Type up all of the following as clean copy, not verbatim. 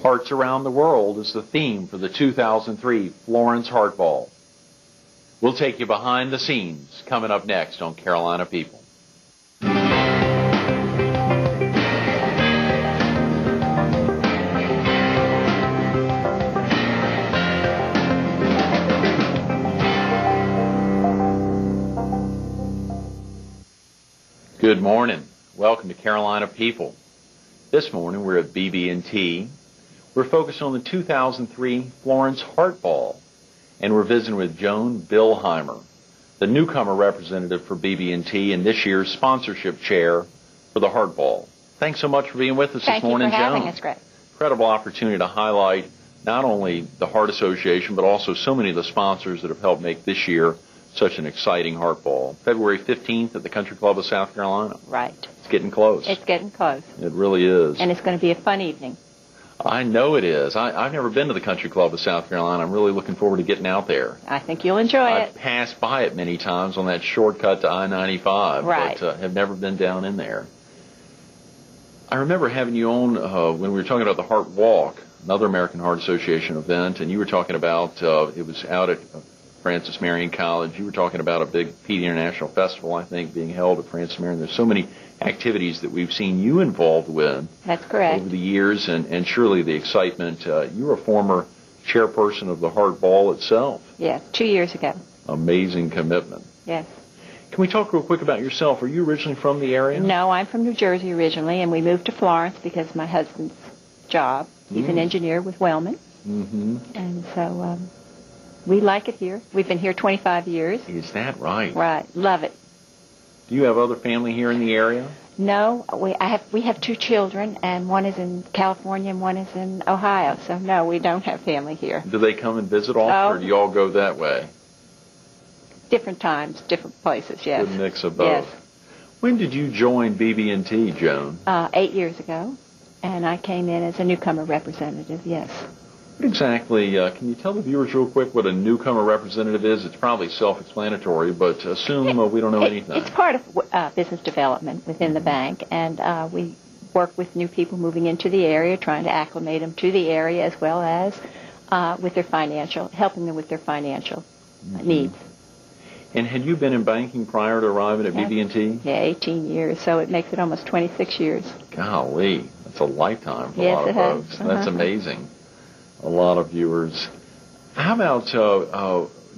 Hearts Around the World is the theme for the 2003 Florence Heart Ball. We'll take you behind the scenes coming up next on Carolina People. Good morning. Welcome to Carolina People. This morning we're at BB&T. We're focused on the 2003 Florence Heart Ball, and we're visiting with Joan Billheimer, the newcomer representative for BB&T and this year's sponsorship chair for the Heart Ball. Thanks so much for being with us this morning, Joan. Thank you for having us, Greg. Incredible opportunity to highlight not only the Heart Association, but also so many of the sponsors that have helped make this year such an exciting Heart Ball. February 15th at the Country Club of South Carolina. Right. It's getting close. It's getting close. It really is. And it's going to be a fun evening. I know it is. I've never been to the Country Club of South Carolina. I'm really looking forward to getting out there. I think you'll enjoy it. I've passed by it many times on that shortcut to I-95, right, but have never been down in there. I remember having you on when we were talking about the Heart Walk, another American Heart Association event, and you were talking about, it was out at Francis Marion College. You were talking about a big PD International Festival, I think, being held at Francis Marion. There's so many activities that we've seen you involved with. That's correct. Over the years, and surely the excitement. You were a former chairperson of the Heart Ball itself. Yes, 2 years ago. Amazing commitment. Yes. Can we talk real quick about yourself? Are you originally from the area? No, I'm from New Jersey originally, and we moved to Florence because of my husband's job. He's an engineer with Wellman. Mm-hmm. And so we like it here. We've been here 25 years. Is that right? Right. Love it. Do you have other family here in the area? No, we have 2 children, and one is in California and one is in Ohio. So no, we don't have family here. Do they come and visit often, or do you all go that way? Different times, different places. Yes. Good mix of both. Yes. When did you join BB&T, Joan? 8 years ago, and I came in as a newcomer representative. Yes. What exactly, can you tell the viewers real quick what a newcomer representative is? It's probably self-explanatory, but assume we don't know anything. It's part of business development within the bank, and we work with new people moving into the area, trying to acclimate them to the area as well as with their helping them with their financial needs. And had you been in banking prior to arriving at BB&T? Yeah, 18 years, so it makes it almost 26 years. Golly, that's a lifetime for a lot of folks. Has. That's amazing. A lot of viewers. How about,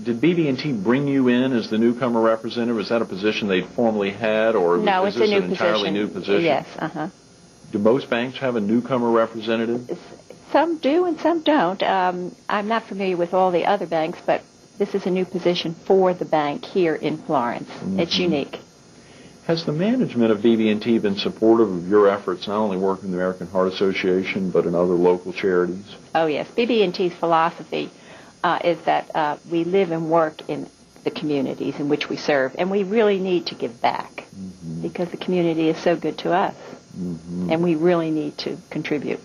did BB&T bring you in as the newcomer representative? Is that a position they'd formerly had, or no, is this an entirely new position? Yes, Do most banks have a newcomer representative? Some do and some don't. I'm not familiar with all the other banks, but this is a new position for the bank here in Florence. Mm-hmm. It's unique. Has the management of BB&T been supportive of your efforts, not only working in the American Heart Association, but in other local charities? Oh, yes. BB&T's philosophy is that we live and work in the communities in which we serve, and we really need to give back because the community is so good to us, and we really need to contribute.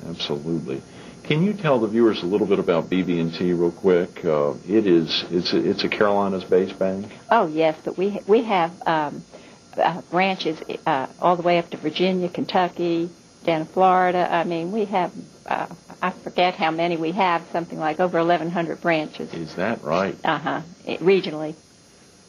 Absolutely. Can you tell the viewers a little bit about BB&T real quick? It's a Carolinas-based bank? Oh, yes, but we have branches all the way up to Virginia, Kentucky, down to Florida. I mean, we have, I forget how many we have, something like over 1,100 branches. Is that right? Regionally.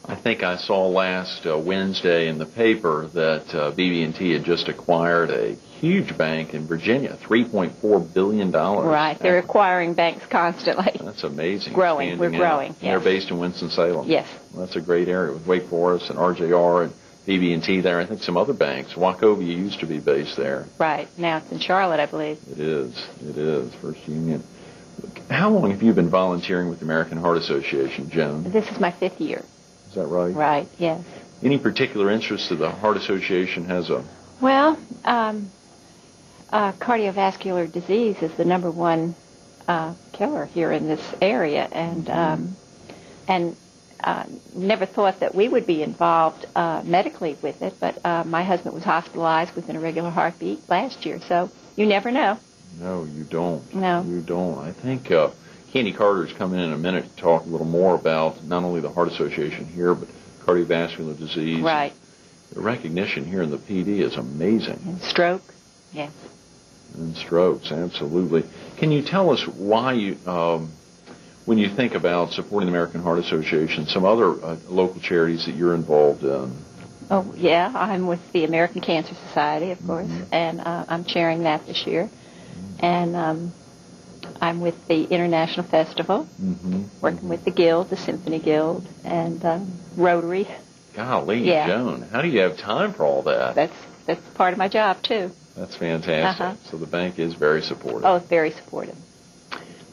I think I saw last Wednesday in the paper that BB&T had just acquired a huge bank in Virginia, $3.4 billion. Right. They're acquiring banks constantly. That's amazing. Growing. We're growing. Yes. They're based in Winston-Salem. Yes. Well, that's a great area with Wake Forest and RJR and BB&T there. I think some other banks. Wachovia used to be based there. Right. Now it's in Charlotte, I believe. It is. First Union. How long have you been volunteering with the American Heart Association, Joan? This is my 5th year. Is that right? Right, yes. Any particular interest that the Heart Association has a... Well, cardiovascular disease is the number one killer here in this area, and never thought that we would be involved medically with it, but my husband was hospitalized with an irregular heartbeat last year, so you never know. No, you don't. No. You don't. I think Candy Carter's coming in a minute to talk a little more about not only the Heart Association here, but cardiovascular disease. Right. The recognition here in the PD is amazing. And stroke, yes. And strokes, absolutely. Can you tell us why you, when you think about supporting the American Heart Association, some other local charities that you're involved in? Oh, yeah, I'm with the American Cancer Society, of course, and I'm chairing that this year. And I'm with the International Festival, working with the Guild, the Symphony Guild, and Rotary. Golly, Joan, how do you have time for all that? That's part of my job, too. That's fantastic. So the bank is very supportive. Oh, very supportive.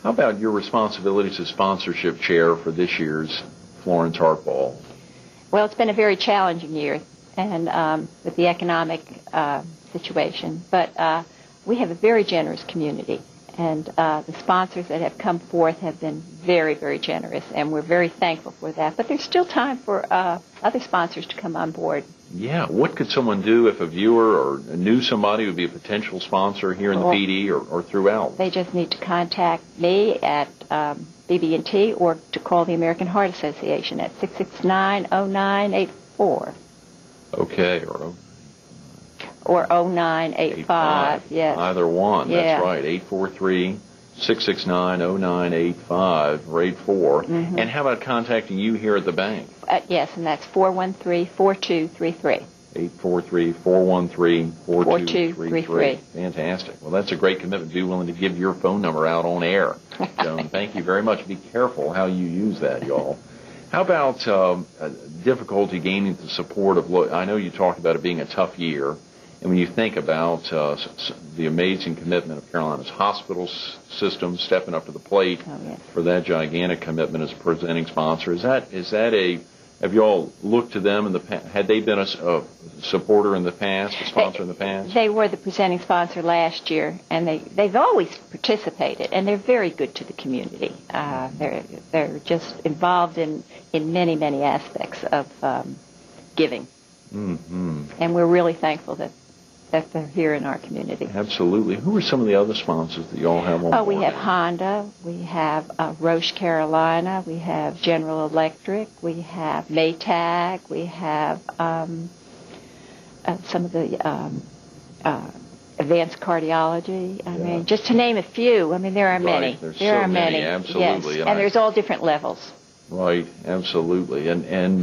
How about your responsibilities as sponsorship chair for this year's Florence Heart Ball? Well, it's been a very challenging year, and with the economic situation. But we have a very generous community, and the sponsors that have come forth have been very, very generous, and we're very thankful for that. But there's still time for other sponsors to come on board. Yeah, what could someone do if a viewer or knew somebody who would be a potential sponsor here in the PD or throughout? They just need to contact me at BB&T or to call the American Heart Association at 669-0984. Okay, or 0985, yes. Either one, that's right, 843-669-0985 or 84. And how about contacting you here at the bank? Yes, and that's 413-4233. 843-413-4233. Fantastic. Well, that's a great commitment. Be willing to give your phone number out on air. Joan, thank you very much. Be careful how you use that, y'all. How about difficulty gaining the support of, I know you talked about it being a tough year, and when you think about the amazing commitment of Carolina's hospital system stepping up to the plate for that gigantic commitment as presenting sponsor, is that have you all looked to them in the past? Had they been a supporter in the past, a sponsor in the past? They were the presenting sponsor last year, and they've always participated, and they're very good to the community. They're just involved in many, many aspects of giving. And we're really thankful that they're here in our community. Absolutely. Who are some of the other sponsors that you all have on board? We have Honda, we have Roche Carolina, we have General Electric, we have Maytag, we have some of the advanced cardiology. I mean, just to name a few. I mean, there are many. There are many. Absolutely. Yes. And there's all different levels. Right, absolutely. And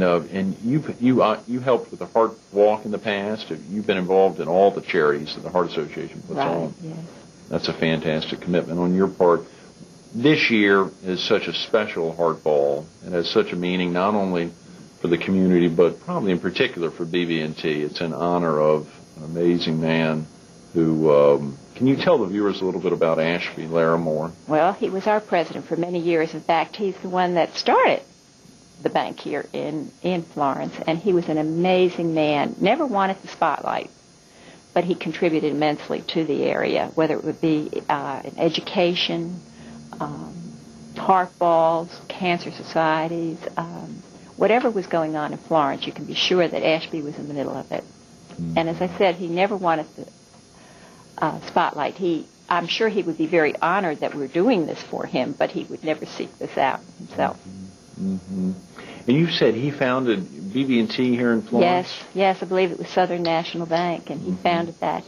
you helped with the Heart Walk in the past. You've been involved in all the charities that the Heart Association puts on. Yes. That's a fantastic commitment on your part. This year is such a special Heart Ball. It has such a meaning not only for the community, but probably in particular for BB&T. It's in honor of an amazing man who, can you tell the viewers a little bit about Ashby Larimore? Well, he was our president for many years. In fact, he's the one that started the bank here in Florence, and he was an amazing man. Never wanted the spotlight, but he contributed immensely to the area, whether it would be in education, heart balls, cancer societies, whatever was going on in Florence, you can be sure that Ashby was in the middle of it. And as I said, he never wanted the spotlight. I'm sure he would be very honored that we're doing this for him, but he would never seek this out himself. And you said he founded BB&T here in Florence? Yes, I believe it was Southern National Bank, and he founded that.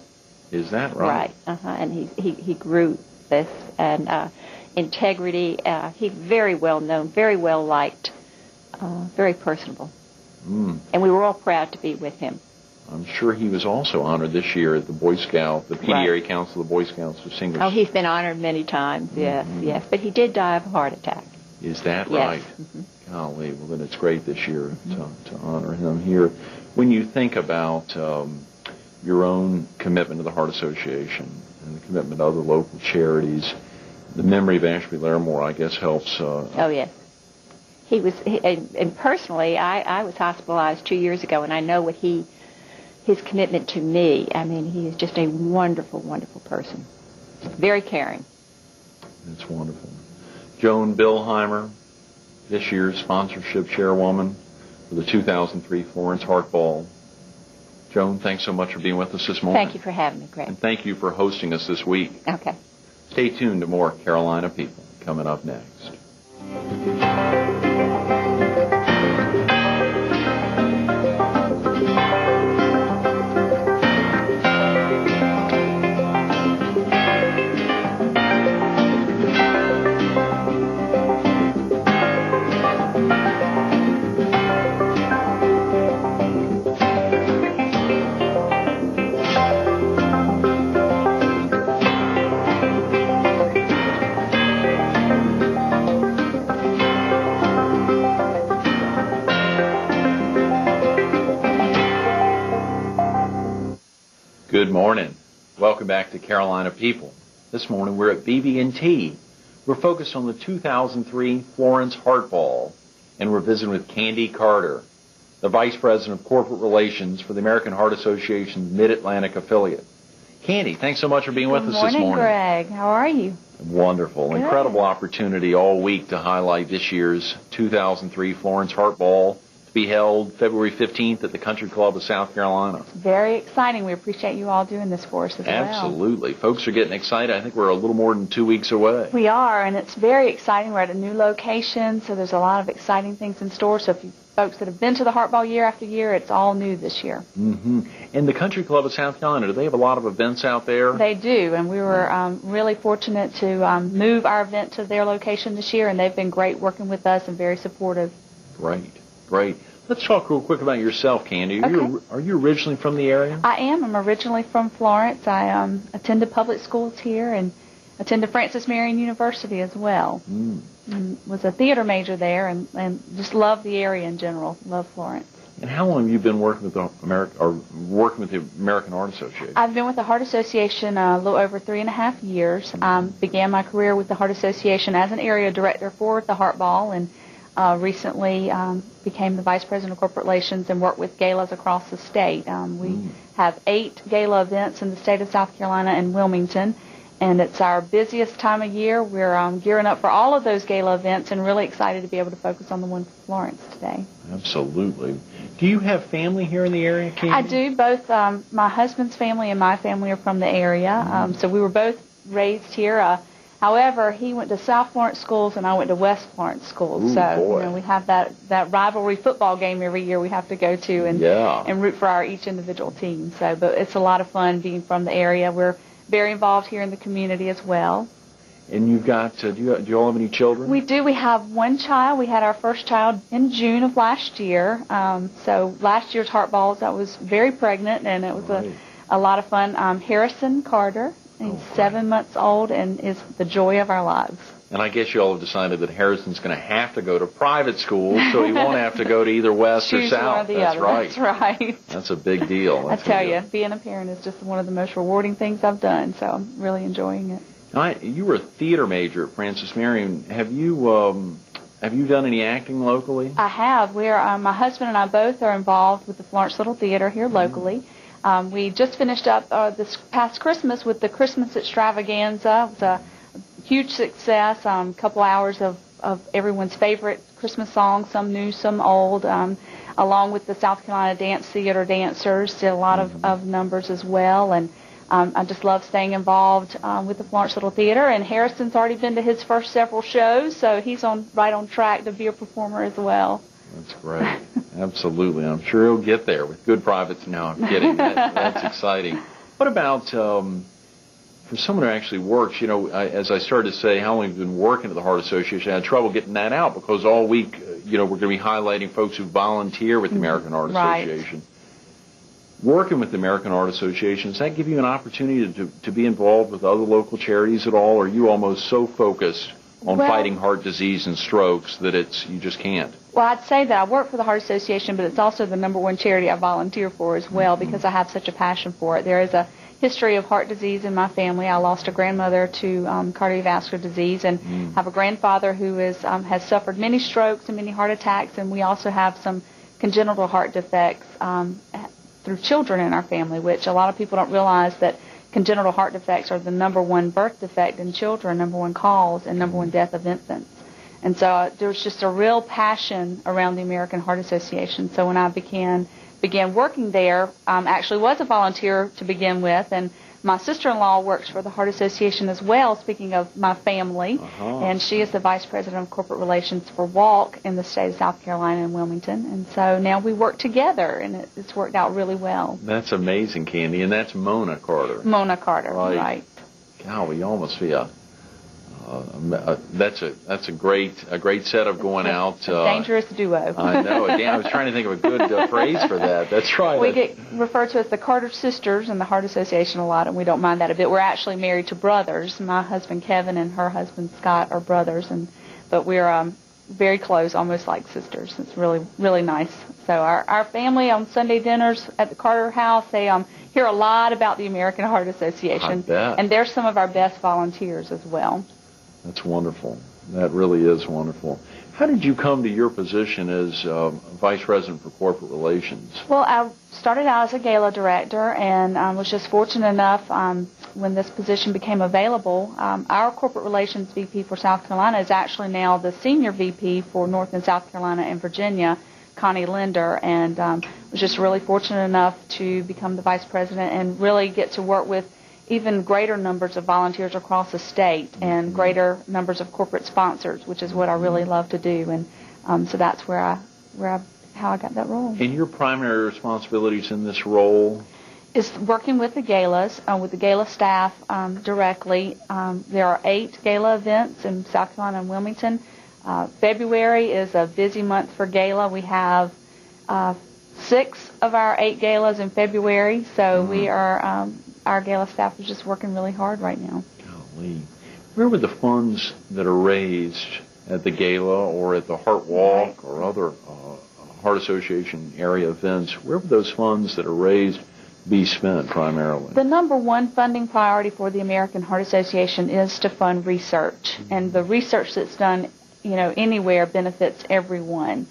Is that right? Right, and he grew this, and integrity, he's very well known, very well liked, very personable. And we were all proud to be with him. I'm sure he was also honored this year at the Boy Scout, the PD Area Council of the Boy Scouts of Singers. Oh, he's been honored many times, yes. But he did die of a heart attack. Is that right? Golly, well then it's great this year to honor him here. When you think about your own commitment to the Heart Association and the commitment to other local charities, the memory of Ashby Larimore, I guess, helps. Oh, yes. He was, and personally, I was hospitalized 2 years ago, and I know what his commitment to me. I mean, he is just a wonderful, wonderful person. Very caring. It's wonderful. Joan Billheimer, this year's sponsorship chairwoman for the 2003 Florence Heart Ball. Joan, thanks so much for being with us this morning. Thank you for having me, Greg. And thank you for hosting us this week. Okay. Stay tuned to more Carolina People coming up next. morning. Welcome back to Carolina People. This morning we're at BB&T. We're focused on the 2003 Florence Heart Ball, and we're visiting with Candy Carter, the Vice President of Corporate Relations for the American Heart Association's Mid-Atlantic affiliate. Candy, thanks so much for being with us this morning. Good morning, Greg. How are you? Wonderful. Good. Incredible opportunity all week to highlight this year's 2003 Florence Heart Ball, to be held February 15th at the Country Club of South Carolina. It's very exciting. We appreciate you all doing this for us as well. Absolutely. Folks are getting excited. I think we're a little more than 2 weeks away. We are, and it's very exciting. We're at a new location, so there's a lot of exciting things in store. So if you folks that have been to the Heart Ball year after year, it's all new this year. Mm-hmm. And the Country Club of South Carolina, do they have a lot of events out there? They do, and we were really fortunate to move our event to their location this year, and they've been great working with us and very supportive. Great. Let's talk real quick about yourself, Candy. Are you originally from the area? I am. I'm originally from Florence. I attended public schools here and attended Francis Marion University as well. And was a theater major there, and just love the area in general. Love Florence. And how long have you been working with the American Heart Association? I've been with the Heart Association a little over 3.5 years. Began my career with the Heart Association as an area director for the Heart Ball, and recently became the Vice President of Corporate Relations and worked with galas across the state. We have 8 gala events in the state of South Carolina and Wilmington. And it's our busiest time of year. We're gearing up for all of those gala events and really excited to be able to focus on the one for Florence today. Absolutely. Do you have family here in the area, Candy? I do. Both my husband's family and my family are from the area. So we were both raised here. However, he went to South Florence schools and I went to West Florence schools. Ooh, so boy. we have that rivalry football game every year we have to go to and root for our each individual team. So, but it's a lot of fun being from the area. We're very involved here in the community as well. And you've got, do you all have any children? We do. We have one child. We had our first child in June of last year. So last year's Heart Balls, I was very pregnant, and it was a lot of fun. Harrison Carter, he's 7 months old and is the joy of our lives. And I guess you all have decided that Harrison's going to have to go to private school, so he won't have to go to either West or South. That's right. That's right. That's a big deal. I tell you, being a parent is just one of the most rewarding things I've done, so I'm really enjoying it. You were a theater major at Francis Marion. Have you done any acting locally? I have. My husband and I both are involved with the Florence Little Theater here locally. We just finished up this past Christmas with the Christmas Extravaganza. It was a huge success, couple hours of everyone's favorite Christmas songs, some new, some old, along with the South Carolina Dance Theater dancers, did a lot of numbers as well, and I just love staying involved with the Florence Little Theater, and Harrison's already been to his first several shows, so he's right on track to be a performer as well. That's great. Absolutely. I'm sure he'll get there with good privates. No, I'm kidding. That's exciting. What about... for someone who actually works, as I started to say, how long have you been working at the Heart Association? I had trouble getting that out because all week, we're going to be highlighting folks who volunteer with the American Heart Association. Working with the American Heart Association, does that give you an opportunity to be involved with other local charities at all, or are you almost so focused on fighting heart disease and strokes that you just can't? Well, I'd say that I work for the Heart Association, but it's also the #1 charity I volunteer for as well because I have such a passion for it. There is a history of heart disease in my family. I lost a grandmother to cardiovascular disease and have a grandfather who has suffered many strokes and many heart attacks, and we also have some congenital heart defects through children in our family, which a lot of people don't realize that congenital heart defects are the #1 birth defect in children, #1 cause, and #1 death of infants. And so there's just a real passion around the American Heart Association. So when I began working there, actually was a volunteer to begin with, and my sister-in-law works for the Heart Association as well, speaking of my family, and she is the Vice President of Corporate Relations for WALK in the state of South Carolina and Wilmington, and so now we work together, and it's worked out really well. That's amazing, Candy, and that's Mona Carter. Mona Carter, right. Golly, you almost feel... that's a great setup going out. A dangerous duo. I know. I was trying to think of a good phrase for that. That's right. We get referred to as the Carter sisters in the Heart Association a lot, and we don't mind that a bit. We're actually married to brothers. My husband Kevin and her husband Scott are brothers, but we're very close, almost like sisters. It's really, really nice. So our family on Sunday dinners at the Carter House, they hear a lot about the American Heart Association. I bet. And they're some of our best volunteers as well. That's wonderful. That really is wonderful. How did you come to your position as Vice President for Corporate Relations? Well, I started out as a gala director and was just fortunate enough when this position became available. Our Corporate Relations VP for South Carolina is actually now the Senior VP for North and South Carolina and Virginia, Connie Linder, and was just really fortunate enough to become the Vice President and really get to work with even greater numbers of volunteers across the state and greater numbers of corporate sponsors, which is what I really love to do. And so that's how I got that role. And your primary responsibilities in this role? Is working with the galas, with the gala staff directly. There are 8 gala events in South Carolina and Wilmington. February is a busy month for gala. We have 6 of our 8 galas in February, so we are... our gala staff is just working really hard right now. Golly. Where would the funds that are raised at the gala or at the Heart Walk or other Heart Association area events, where would those funds that are raised be spent primarily? The number one funding priority for the American Heart Association is to fund research. And the research that's done, anywhere benefits everyone.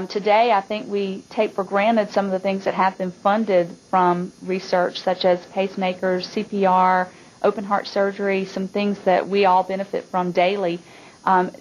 Today, I think we take for granted some of the things that have been funded from research, such as pacemakers, CPR, open heart surgery, some things that we all benefit from daily.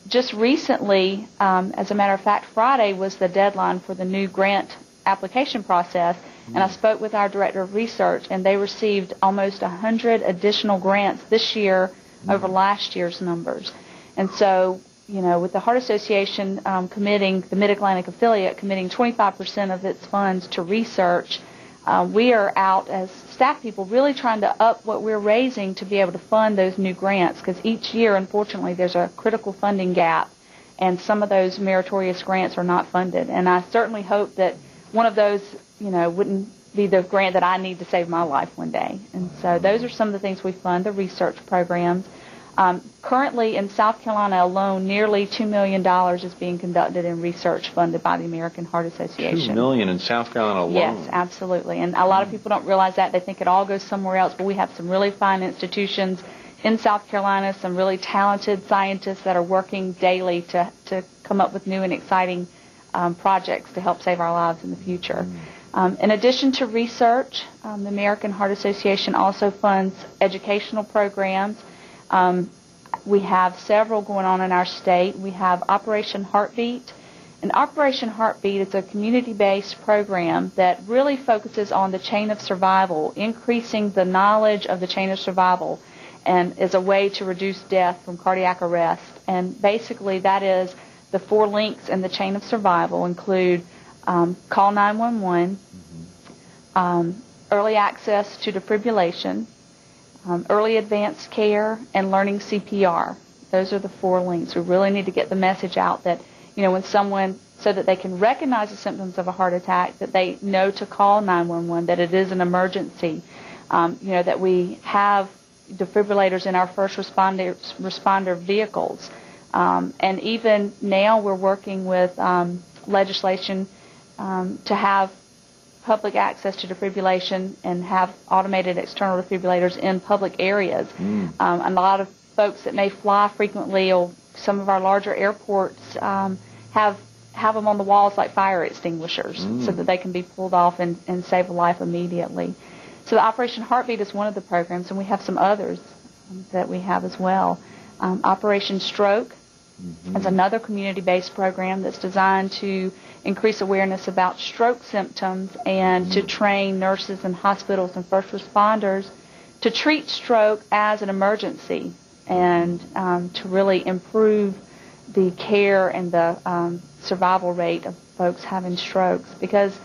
Just recently, as a matter of fact, Friday was the deadline for the new grant application process, and I spoke with our Director of Research, and they received almost 100 additional grants this year over last year's numbers. And so, with the Heart Association committing, the Mid-Atlantic affiliate committing 25% of its funds to research, we are out as staff people really trying to up what we're raising to be able to fund those new grants, because each year, unfortunately, there's a critical funding gap, and some of those meritorious grants are not funded. And I certainly hope that one of those, wouldn't be the grant that I need to save my life one day. And so those are some of the things we fund, the research programs. Currently in South Carolina alone, nearly $2 million is being conducted in research funded by the American Heart Association. $2 million in South Carolina alone? Yes, absolutely. And a lot of people don't realize that. They think it all goes somewhere else, but we have some really fine institutions in South Carolina, some really talented scientists that are working daily to come up with new and exciting projects to help save our lives in the future. In addition to research, the American Heart Association also funds educational programs. We have several going on in our state. We have Operation Heartbeat. And Operation Heartbeat is a community-based program that really focuses on the chain of survival, increasing the knowledge of the chain of survival, and is a way to reduce death from cardiac arrest. And basically that is the 4 links in the chain of survival include call 911, early access to defibrillation, early advanced care, and learning CPR. Those are the 4 links. We really need to get the message out that, when someone, so that they can recognize the symptoms of a heart attack, that they know to call 911, that it is an emergency, that we have defibrillators in our first responder vehicles. And even now we're working with legislation to have public access to defibrillation and have automated external defibrillators in public areas. And a lot of folks that may fly frequently, or some of our larger airports have them on the walls like fire extinguishers so that they can be pulled off and save a life immediately. So the Operation Heartbeat is one of the programs, and we have some others that we have as well. Operation Stroke is another community-based program that's designed to increase awareness about stroke symptoms and to train nurses and hospitals and first responders to treat stroke as an emergency and to really improve the care and the survival rate of folks having strokes. Because,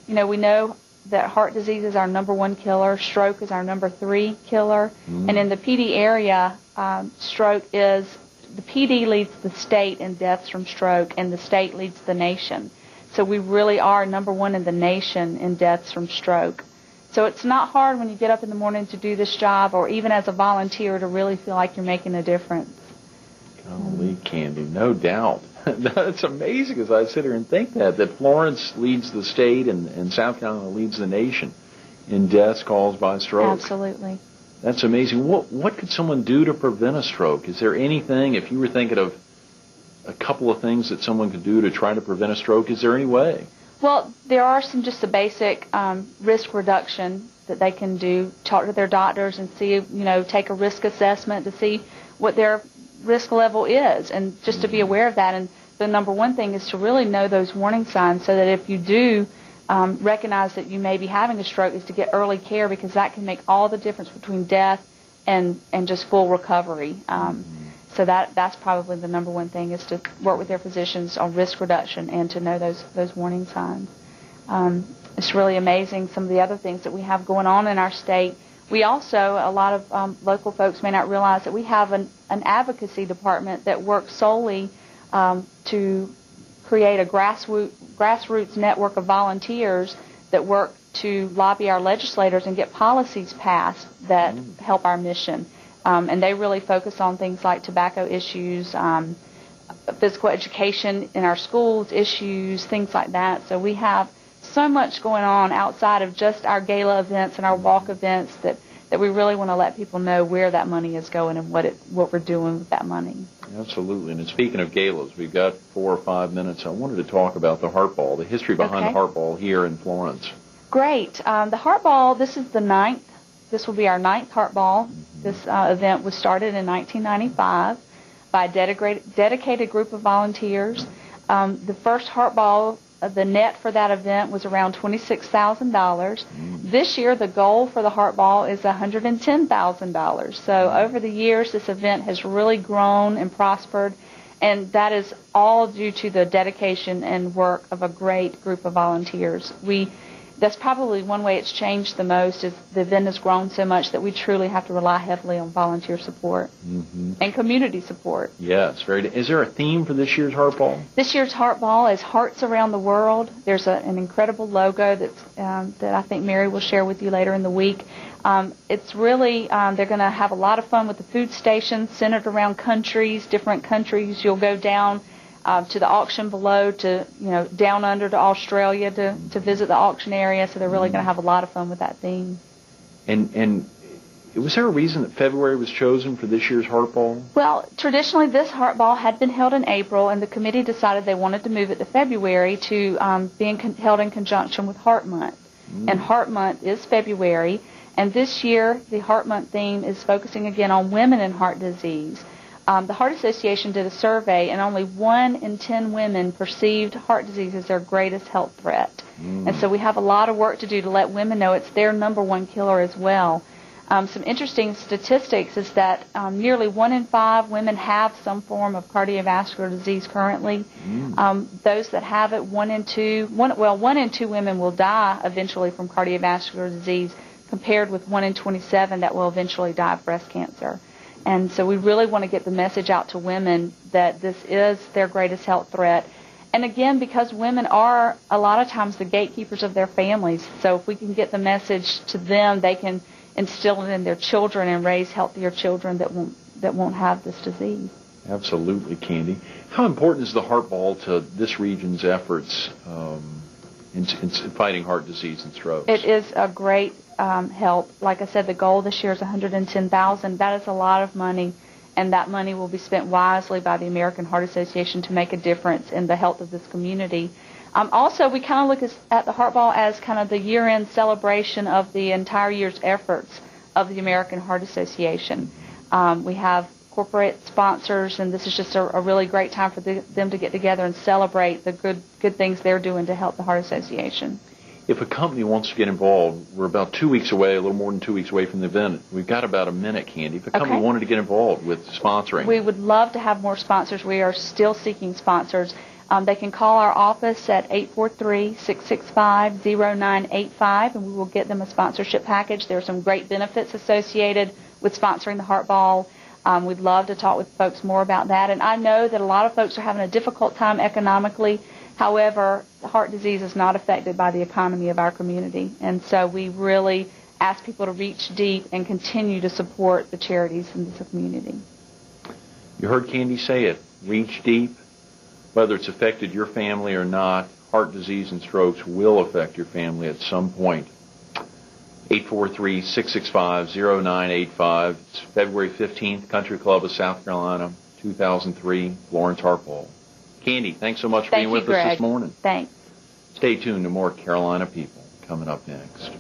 we know that heart disease is our number 1 killer, stroke is our number 3 killer, and in the PD area, the PD leads the state in deaths from stroke, and the state leads the nation. So we really are number 1 in the nation in deaths from stroke. So it's not hard when you get up in the morning to do this job, or even as a volunteer, to really feel like you're making a difference. Holy candy, no doubt. That's amazing as I sit here and think that Florence leads the state and South Carolina leads the nation in deaths caused by stroke. Absolutely. That's amazing. What could someone do to prevent a stroke? Is there anything, if you were thinking of a couple of things that someone could do to try to prevent a stroke, is there any way? Well, there are some just the basic risk reduction that they can do. Talk to their doctors and see, take a risk assessment to see what their risk level is, and just to be aware of that. And the number one thing is to really know those warning signs, so that if you do recognize that you may be having a stroke, is to get early care, because that can make all the difference between death and just full recovery. So that's probably the number one thing, is to work with their physicians on risk reduction and to know those warning signs. It's really amazing some of the other things that we have going on in our state. We also, a lot of local folks may not realize that we have an advocacy department that works solely to create a grassroots network of volunteers that work to lobby our legislators and get policies passed that help our mission. And they really focus on things like tobacco issues, physical education in our schools issues, things like that. So we have so much going on outside of just our gala events and our walk events that we really want to let people know where that money is going and what we're doing with that money. Absolutely. And speaking of galas, we've got 4 or 5 minutes. I wanted to talk about the Heart Ball, the history behind the Heart Ball here in Florence. Great. The Heart Ball, this is the 9th. This will be our 9th Heart Ball. This event was started in 1995 by a dedicated group of volunteers. The first Heart Ball, the net for that event was around $26,000. This year, the goal for the Heart Ball is $110,000. So over the years, this event has really grown and prospered, and that is all due to the dedication and work of a great group of volunteers. That's probably one way it's changed the most, is the event has grown so much that we truly have to rely heavily on volunteer support and community support. Yes, is there a theme for this year's Heart Ball? This year's Heart Ball is Hearts Around the World. There's an incredible logo that I think Mary will share with you later in the week. It's really, they're going to have a lot of fun with the food stations centered around different countries. You'll go down to the auction below, to down under to Australia to visit the auction area. So they're really going to have a lot of fun with that theme. And was there a reason that February was chosen for this year's Heart Ball? Well, traditionally this Heart Ball had been held in April, and the committee decided they wanted to move it to February to being held in conjunction with Heart Month. And Heart Month is February, and this year the Heart Month theme is focusing again on women and heart disease. The Heart Association did a survey, and only 1 in 10 women perceived heart disease as their greatest health threat. And so we have a lot of work to do to let women know it's their number one killer as well. Some interesting statistics is that nearly 1 in 5 women have some form of cardiovascular disease currently. Those that have it, 1 in 2 women will die eventually from cardiovascular disease, compared with 1 in 27 that will eventually die of breast cancer. And so we really want to get the message out to women that this is their greatest health threat. And again, because women are a lot of times the gatekeepers of their families, so if we can get the message to them, they can instill it in their children and raise healthier children that won't have this disease. Absolutely, Candy. How important is the Heart Ball to this region's efforts in fighting heart disease and strokes? It is a great help. Like I said, the goal this year is $110,000. That is a lot of money, and that money will be spent wisely by the American Heart Association to make a difference in the health of this community. Also, we kind of look at the Heart Ball as kind of the year-end celebration of the entire year's efforts of the American Heart Association. We have corporate sponsors, and this is just a really great time for them to get together and celebrate the good things they're doing to help the Heart Association. If a company wants to get involved, we're about 2 weeks away, a little more than 2 weeks away from the event. We've got about a minute, Candy. If a company wanted to get involved with sponsoring. We would love to have more sponsors. We are still seeking sponsors. They can call our office at 843-665-0985, and we will get them a sponsorship package. There are some great benefits associated with sponsoring the Heart Ball. We'd love to talk with folks more about that. And I know that a lot of folks are having a difficult time economically. However, heart disease is not affected by the economy of our community. And so we really ask people to reach deep and continue to support the charities in this community. You heard Candy say it. Reach deep. Whether it's affected your family or not, heart disease and strokes will affect your family at some point. 843-665-0985. It's February 15th, Country Club of South Carolina, 2003, Florence Heart Ball. Candy, thanks so much for being with us this morning. Thanks. Stay tuned to more Carolina People coming up next.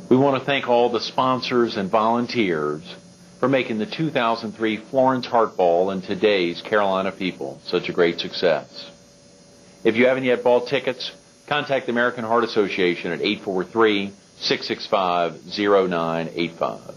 We want to thank all the sponsors and volunteers for making the 2003 Florence Heart Ball and today's Carolina People such a great success. If you haven't yet bought tickets, contact the American Heart Association at 843-665-0985.